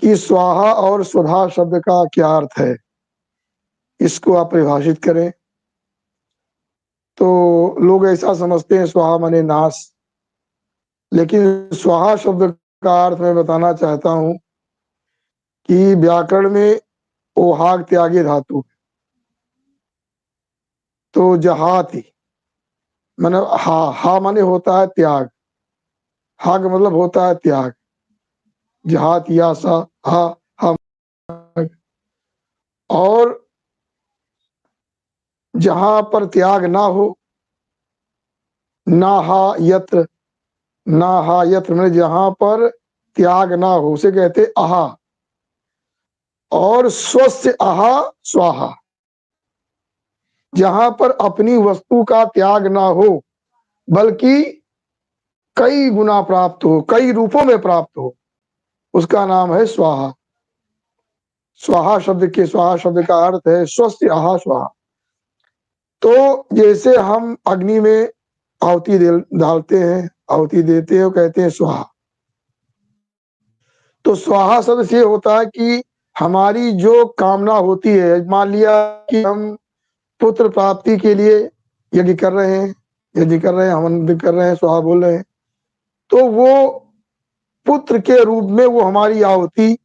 कि स्वाहा और स्वधा शब्द का क्या अर्थ है, इसको आप परिभाषित करें। तो लोग ऐसा समझते हैं स्वाहा माने नाश, लेकिन स्वाहा शब्द का अर्थ मैं बताना चाहता हूं कि व्याकरण में ओहाग त्यागी धातु, तो जहाति माने हा माने होता है त्याग, हा का मतलब होता है त्याग, जहात या सा हा हा। और जहां पर त्याग ना हो, ना हा यत्र, ना हा यत्र में जहां पर त्याग ना हो उसे कहते आहा। और स्वस्य आहा स्वाहा, जहां पर अपनी वस्तु का त्याग ना हो बल्कि कई गुना प्राप्त हो, कई रूपों में प्राप्त हो, उसका नाम है स्वाहा। स्वाहा शब्द का अर्थ है स्वस्य आहा स्वाहा। तो जैसे हम अग्नि में आहुति डालते हैं, आहुति देते हैं, कहते हैं स्वाहा। तो स्वाहा शब्द से होता है कि हमारी जो कामना होती है, मान लिया कि हम पुत्र प्राप्ति के लिए यज्ञ कर रहे हैं, हवन कर रहे हैं, स्वाहा बोल रहे हैं, तो वो पुत्र के रूप में वो हमारी आहुति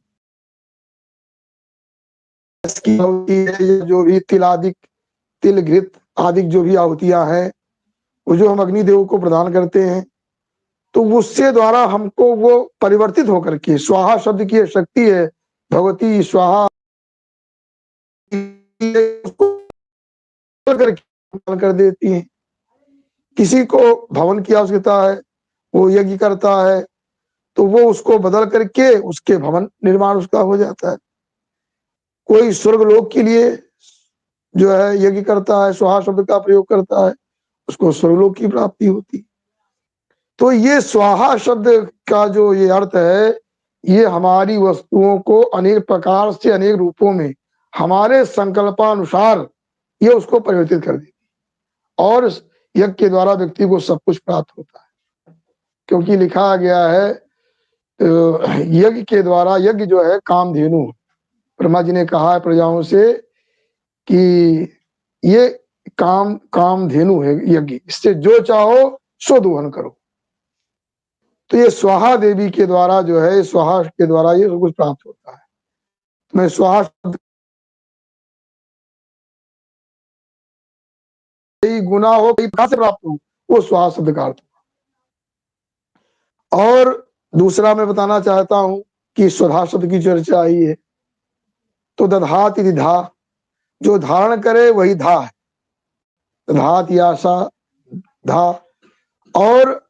की आहुति है, या जो भी तिल आदि, तिल घृत आदि जो भी आहुतियां हैं, वो जो हम अग्निदेव को प्रदान करते हैं, तो उससे द्वारा हमको वो परिवर्तित होकर के, स्वाहा शब्द की शक्ति है, भगवती स्वाहा कर देती है। किसी को भवन की आवश्यकता है, वो यज्ञ करता है, तो वो उसको बदल करके उसके भवन निर्माण उसका हो जाता है। कोई स्वर्गलोक के लिए जो है यज्ञ करता है, स्वाहा शब्द का प्रयोग करता है, उसको स्वर्गलोक की प्राप्ति होती। तो ये स्वाहा शब्द का जो ये अर्थ है, ये हमारी वस्तुओं को अनेक प्रकार से, अनेक रूपों में, हमारे संकल्पानुसार ये उसको परिवर्तित कर देती, और यज्ञ के द्वारा व्यक्ति को सब कुछ प्राप्त होता है। क्योंकि लिखा गया है यज्ञ के द्वारा, यज्ञ जो है कामधेनु, ब्रह्मा जी ने कहा है प्रजाओं से कि ये कामधेनु है यज्ञ, इससे जो चाहो सो दोहन करो। तो ये स्वाहा देवी के द्वारा जो है, स्वाहा के द्वारा ये सब कुछ प्राप्त होता है। मैं स्वाहा शब्द गुना हो, कहाँ से प्राप्त हो, वो स्वाहा शब्द का अर्थ। और दूसरा मैं बताना चाहता हूं कि स्वधा शब्द की चर्चा आई है, तो दधात यदि धा, जो धारण करे वही धा है, दधात या सा धा। और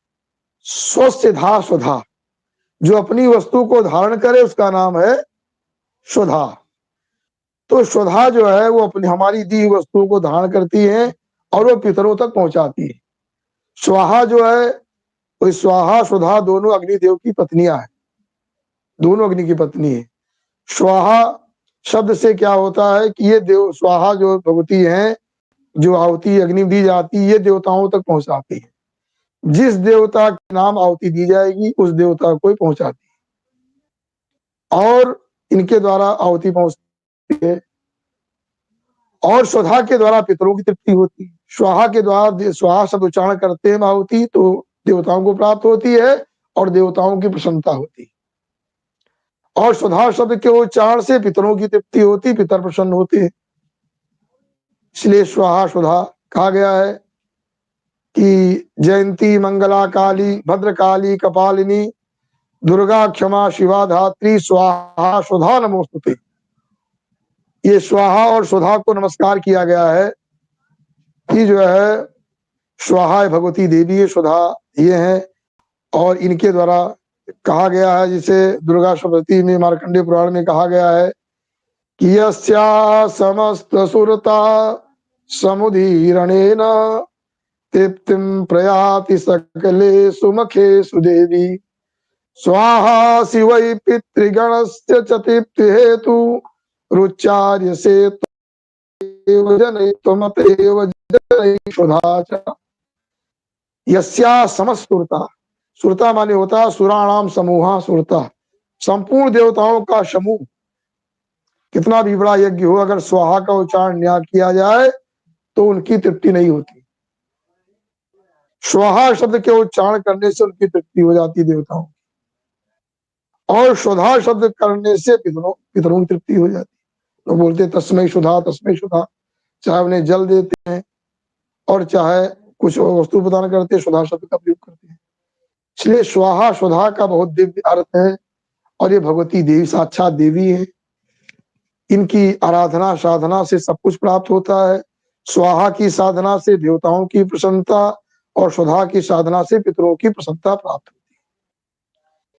स्वस्य धा स्वधा, जो अपनी वस्तु को धारण करे उसका नाम है स्वधा। तो स्वधा जो है वो अपनी हमारी दी वस्तुओं को धारण करती है और वो पितरों तक पहुंचाती है। स्वाहा जो है, वो स्वाहा स्वधा दोनों अग्निदेव की पत्नियां हैं, दोनों अग्नि की पत्नी है। स्वाहा शब्द से क्या होता है कि ये देव, स्वाहा जो भगवती हैं, जो आहुति अग्नि दी जाती है, ये देवताओं तक पहुंचाती है। जिस देवता के नाम आहुति दी जाएगी उस देवता को पहुंचाती है, और इनके द्वारा आहुति पहुंचती है। और स्वधा के द्वारा पितरों की तृप्ति होती है। स्वाहा के द्वारा, स्वाहा शब्द उच्चारण करते हैं आहुति, तो देवताओं को प्राप्त होती है और देवताओं की प्रसन्नता होती है। और स्वधा शब्द के उच्चारण से पितरों की तृप्ति होती, पितर प्रसन्न होते हैं। इसलिए स्वाहा स्वधा कहा गया है कि जयंती मंगला काली भद्रकाली कपालिनी दुर्गा क्षमा शिवा धात्री स्वाहा स्वधा नमोस्तुते। ये स्वाहा और स्वधा को नमस्कार किया गया है कि जो है स्वाहा भगवती देवी है, स्वधा ये है, और इनके द्वारा कहा गया है, जिसे दुर्गा सप्तशती में मार्कंडेय पुराण में कहा गया है कि यस्या समस्त सुरता समुदीरणेन तृप्तिं प्रयाति सकले सुमखे सुदेवी स्वाहा शिवै पितृगणस्य च तृप्ति हेतु रुचार्य से जनैत्वमतैव जनैः च। यस्या समस्त सुरता, सुरता माने होता सुराणाम समूहा सुरता, संपूर्ण देवताओं का समूह कितना भी बड़ा यज्ञ हो, अगर स्वाहा का उच्चारण न किया जाए तो उनकी तृप्ति नहीं होती। स्वाहा शब्द के उच्चारण करने से उनकी तृप्ति हो जाती है देवताओं, और स्वधा शब्द करने से पितरों की तृप्ति हो जाती है। लोग बोलते तस्मै सुधा तस्मै सुधा, चाहे उन्हें जल देते हैं और चाहे कुछ वस्तु प्रदान करते हैं, सुधा शब्द का प्रयोग करते हैं। इसलिए स्वाहा सुधा का बहुत दिव्य अर्थ है, और ये भगवती देवी साक्षात देवी है। इनकी आराधना साधना से सब कुछ प्राप्त होता है। स्वाहा की साधना से देवताओं की प्रसन्नता, और सुधा की साधना से पितरों की प्रसन्नता प्राप्त